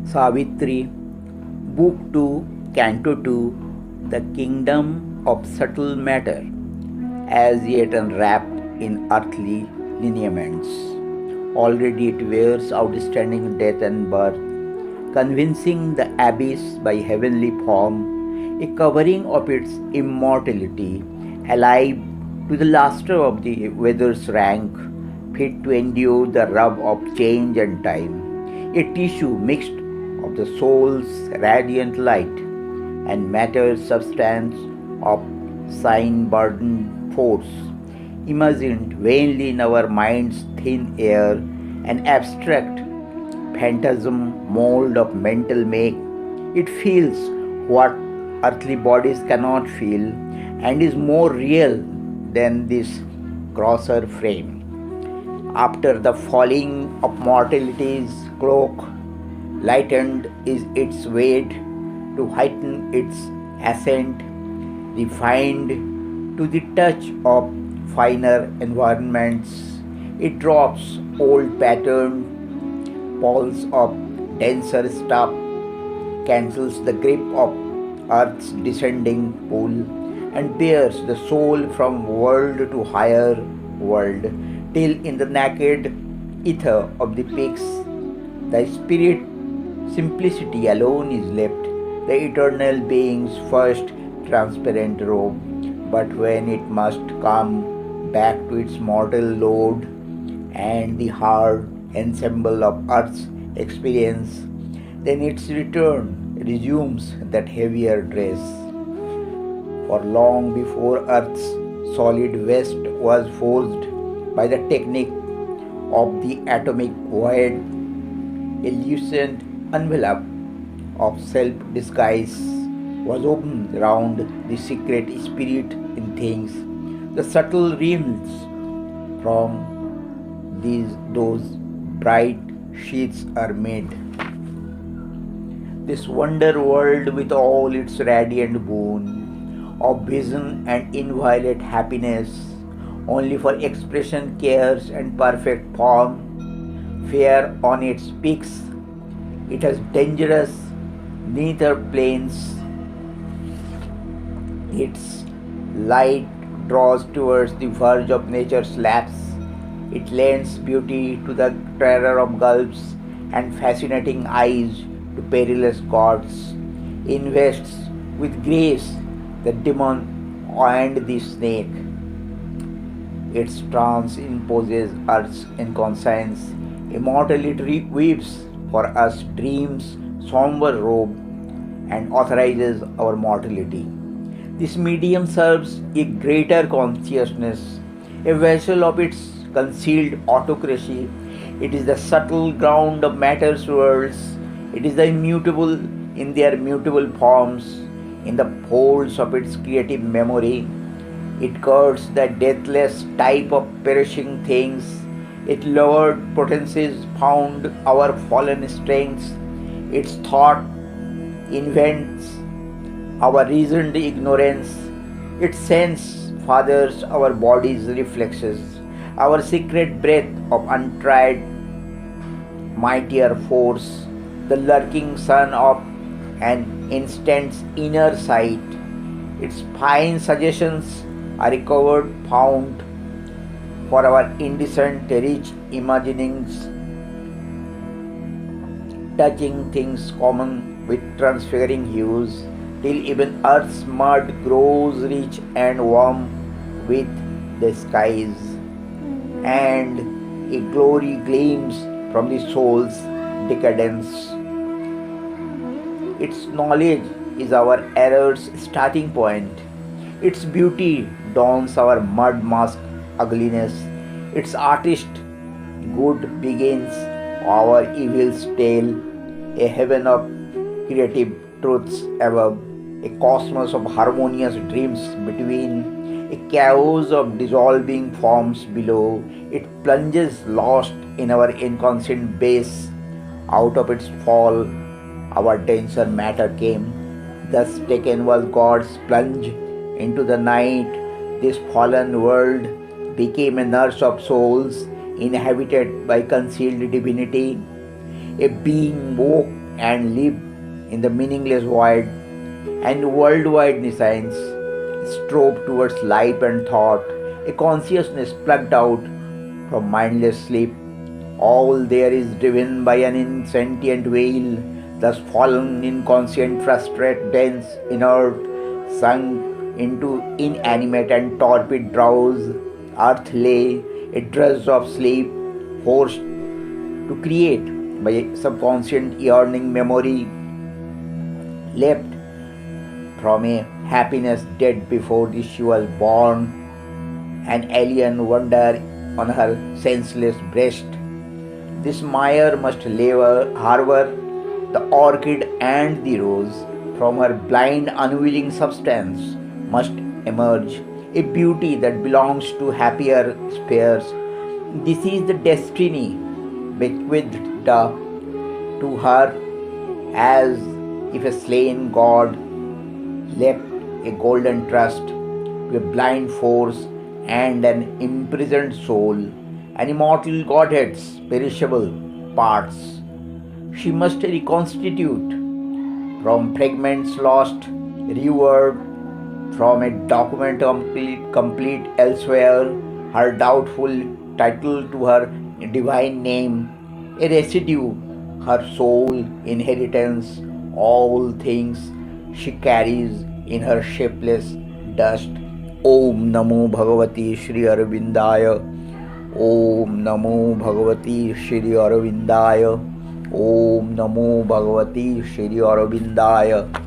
Savitri, Book 2, Canto 2, The Kingdom of Subtle Matter, as yet unwrapped in earthly lineaments. Already it wears outstanding death and birth, convincing the abyss by heavenly form, a covering of its immortality, alive to the luster of the weather's rank, fit to endure the rub of change and time, a tissue mixed of the soul's radiant light and matter's substance of sign burdened force, imagined vainly in our mind's thin air, an abstract phantasm mold of mental make. It feels what earthly bodies cannot feel and is more real than this grosser frame. After the falling of mortality's cloak, lightened is its weight to heighten its ascent, refined to the touch of finer environments. It drops old patterned balls of denser stuff, cancels the grip of earth's descending pull, and bears the soul from world to higher world, till in the naked ether of the peaks, the spirit simplicity alone is left, the eternal being's first transparent robe. But when it must come back to its mortal load and the hard ensemble of earth's experience, then its return resumes that heavier dress. For long before Earth's solid vest was forged by the technique of the atomic void, a lucent envelope of self disguise was opened round the secret spirit in things. The subtle realms from those bright sheets are made. This wonder world with all its radiant boon of vision and inviolate happiness, only for expression, cares, and perfect form, fair on its peaks, it has dangerous neither planes. Its light draws towards the verge of nature's laps. It lends beauty to the terror of gulfs and fascinating eyes to perilous gods. Invests with grace the demon and the snake. Its trance imposes Earth's inconscience. Immortality weaves for us dreams somber robe and authorizes our mortality. This medium serves a greater consciousness, a vessel of its concealed autocracy. It is the subtle ground of matter's worlds. It is the immutable in their mutable forms, in the folds of its creative memory. It guards the deathless type of perishing things. Its lowered potencies found our fallen strengths. Its thought invents our reasoned ignorance. Its sense fathers our body's reflexes, our secret breath of untried mightier force, the lurking sun of an instant's inner sight. Its fine suggestions are recovered, found for our indecent, rich imaginings, touching things common with transfiguring hues, till even earth's mud grows rich and warm with the skies, and a glory gleams from the soul's decadence. Its knowledge is our error's starting point. Its beauty dawns our mud mask ugliness. Its artist good begins our evil's tale, a heaven of creative truths above, a cosmos of harmonious dreams between, a chaos of dissolving forms below. It plunges lost in our inconscient base. Out of its fall, our denser matter came. Thus taken was God's plunge into the night. This fallen world became a nurse of souls, inhabited by concealed divinity. A being woke and live in the meaningless void, and worldwide nescience strove towards life and thought, a consciousness plucked out from mindless sleep. All there is driven by an insentient veil, thus fallen inconscient, frustrate, dense, inert, sunk into inanimate and torpid drowse. Earth lay, a drudge of sleep, forced to create by a subconscient yearning memory, leapt from a happiness dead before she was born, an alien wonder on her senseless breast. This mire must harbor the orchid and the rose. From her blind, unwilling substance must emerge a beauty that belongs to happier spheres. This is the destiny bequeathed to her as if a slain god left a golden trust to a blind force and an imprisoned soul, an immortal godhead's perishable parts. She must reconstitute from fragments lost, revered from a document complete elsewhere, her doubtful title to her divine name, a residue, her soul inheritance, all things she carries in her shapeless dust. Om Namo Bhagavati Shri Arvindaya. Om Namo Bhagavati Shri Arvindaya. Om Namo Bhagavati Shri Arvindaya.